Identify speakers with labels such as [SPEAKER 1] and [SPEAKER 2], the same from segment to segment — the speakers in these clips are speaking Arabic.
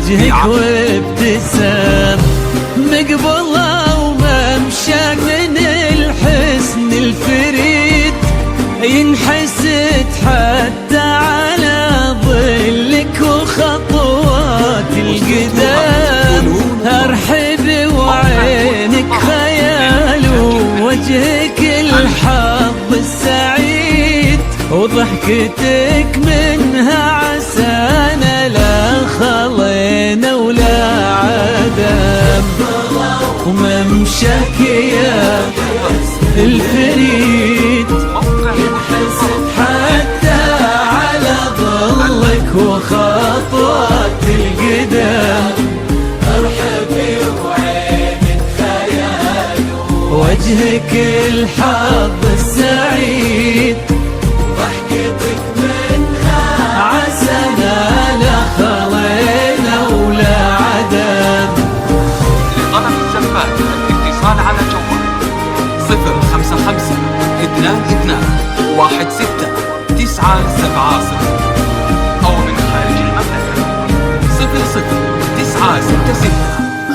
[SPEAKER 1] وجهك وابتسام مقبله وممشاك من الحسن الفريد ينحسد حتى على ظلك وخطوات القدام. ارحب وعينك خيال ووجهك الحظ السعيد وضحكتك منها عسانا لا خلينا ولا عدم. وممشاك يا الفريد ينحسد حتى على ظلك وخطوات القدام. ارحبي وعينك خيال وجهك الحظ السعيد ضحكتك منها عسنا لا خلينا ولا عدم.
[SPEAKER 2] لطلب الزفات الاتصال على جوال 055 22 16 970 أو من خارج المملكة 00966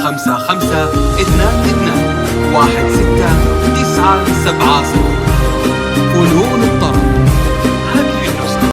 [SPEAKER 2] 55 22 16 970. فنون